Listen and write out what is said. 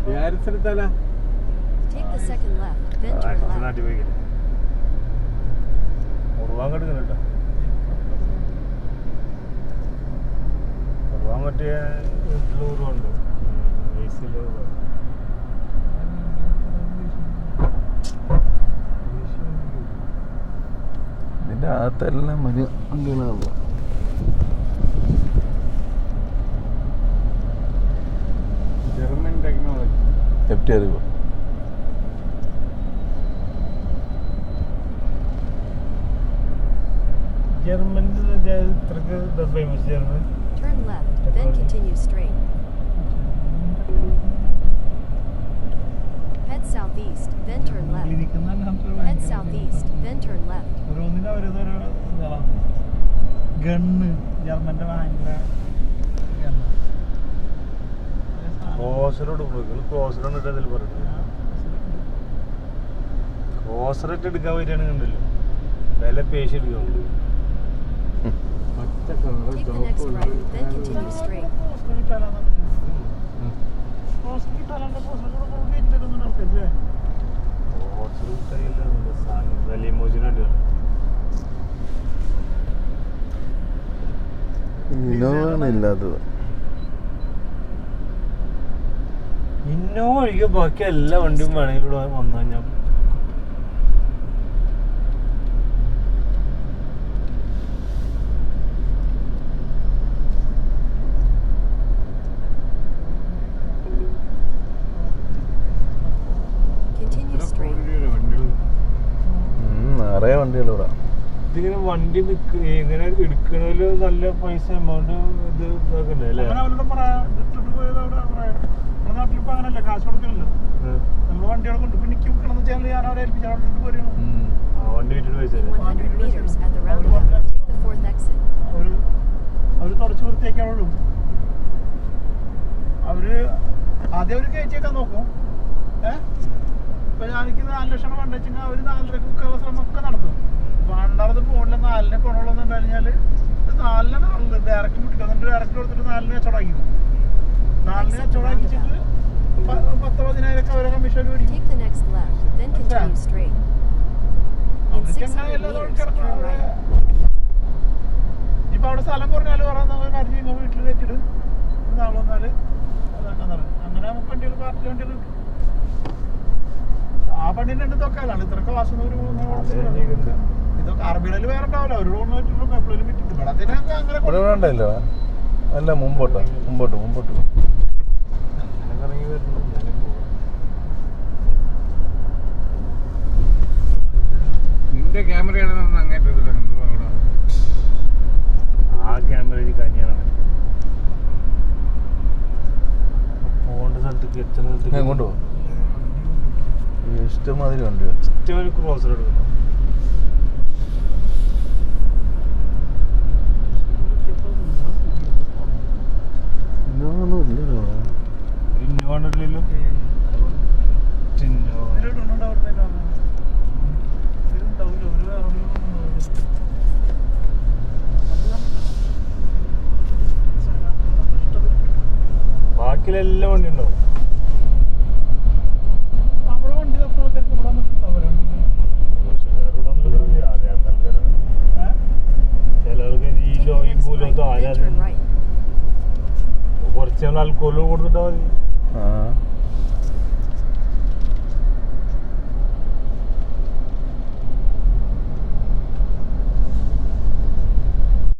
Take the second left, then turn left. ഇതിൻ്റെ അകത്തെല്ലാം വലിയ വണ്ടികളാണ്. ജർമ്മൻ ടെക്നോളജി എഫ്റ്റി അറിവ്. German famous German. Turn left, then continue straight. Head southeast, then turn left. Head southeast, then turn left. Gun ജർമ്മന്റെ ഭയങ്കര ക്രോസറൊക്കെ എടുക്കാൻ പറ്റുകയാണെങ്കിൽ ഉണ്ടല്ലോ വില പേശി എടുക്കാൻ Take the next right, then continue straight. ഇന്നോവാണ് ഇല്ലാത്തത്. ഇന്നോവ ഒഴികെ ബാക്കി എല്ലാ വണ്ടിയും വേണമെങ്കിൽ വന്നു കഴിഞ്ഞാൽ Continue straight. നിറയെ വണ്ടികളിവിടെ. ഇതിങ്ങനെ വണ്ടി ഇങ്ങനെ എടുക്കണതില് നല്ല പൈസ എമൗണ്ട് ഇത് ഇതാക്കണ്ടേ അല്ലേ? നാട്ടിലിപ്പോ അങ്ങനല്ല, കാശ് കൊടുക്കണല്ലോ. നമ്മള് വണ്ടികളെ കൊണ്ട് പിന്നെ കിട്ടണമെന്ന് വെച്ചാൽ ഞാൻ അവിടെ ഏൽപ്പിച്ചു അവിടെ പോരുന്നു. വണ്ടി വിട്ടിട്ട് പൈസ In 100 meters at the roundabout, take the fourth exit. അവര് തുടച്ച് വൃത്തിയാക്കാനുള്ളൂ. അവര് ആദ്യം അവര് കയറ്റിയേക്കാൻ നോക്കും. ഇപ്പൊ എനിക്ക് 4 ലക്ഷം വണ്ടി വെച്ചാൽ അവര് 4.5 അവസരം ഒക്കെ നടത്തും. പണ്ടാറത് പോണില്ല 4-നെ പോണുള്ളൂ എന്ന് കഴിഞ്ഞാല് 4-നെ ഡയറക്റ്റ് വിട്ടിട്ട് എന്നിട്ട് ഡയറക്റ്റ് കൊടുത്തിട്ട് 4-നെ കച്ചവടാക്കി 4-നെ കച്ചവടാക്കിച്ചിട്ട് 10-15,000 അവരെ കമ്മീഷൻ മേടിക്കും. Take the next left, then continue straight. In 600 meters, turn right. ഇപ്പൊ അവിടെ സ്ഥലം കുറഞ്ഞാല് പറയുന്ന കാര്യം നിങ്ങൾ വീട്ടിൽ കയറ്റിട്ട് നാളെ വന്നാല് അതാക്കാൻ തരാം. അങ്ങനെ നമുക്ക് വണ്ടികൾ പാർട്ടി വണ്ടികൾ കിട്ടും. ആ വണ്ടീൻ്റെ ഉണ്ട് തൊക്കാലാണ് ഇത്രയൊക്കെ വാസം ഇതൊക്കെ അറബികളിൽ വേറെ ഉണ്ടാവില്ല. ഒരു റോഡ് എപ്പോഴും വിറ്റിട്ട് ഇവിടെ വേണ്ടല്ലോ. അല്ല മുമ്പോട്ട് മുമ്പോട്ട് മുമ്പോട്ട് ഇറങ്ങി വരുന്നു. നിന്റെ ക്യാമറയാണെന്ന് അങ്ങേറ്റം ആ ക്യാമറ കഞ്ഞാണ് പോകേണ്ട സ്ഥലത്തേക്ക് എത്തുന്ന സ്ഥലത്തേക്ക് എങ്ങോട്ട് പോകും? ഇഷ്ടമാതിരി വണ്ടികൾ. ഇഷ്ടം ക്രോസർ എടുക്കുന്നു. ഇന്നോവൊന്നും ഇല്ലല്ലോ. ഇന്നോവ ഉണ്ടല്ലോ. ബാക്കിലെല്ലാം വണ്ടി ഉണ്ടാവും. നമ്മുടെ വണ്ടി ചിലർക്ക് ഈ മൂലത്ത് ആരാ കുറച്ച് ആൾക്കോലും കൊടുത്തിട്ടാ മതി.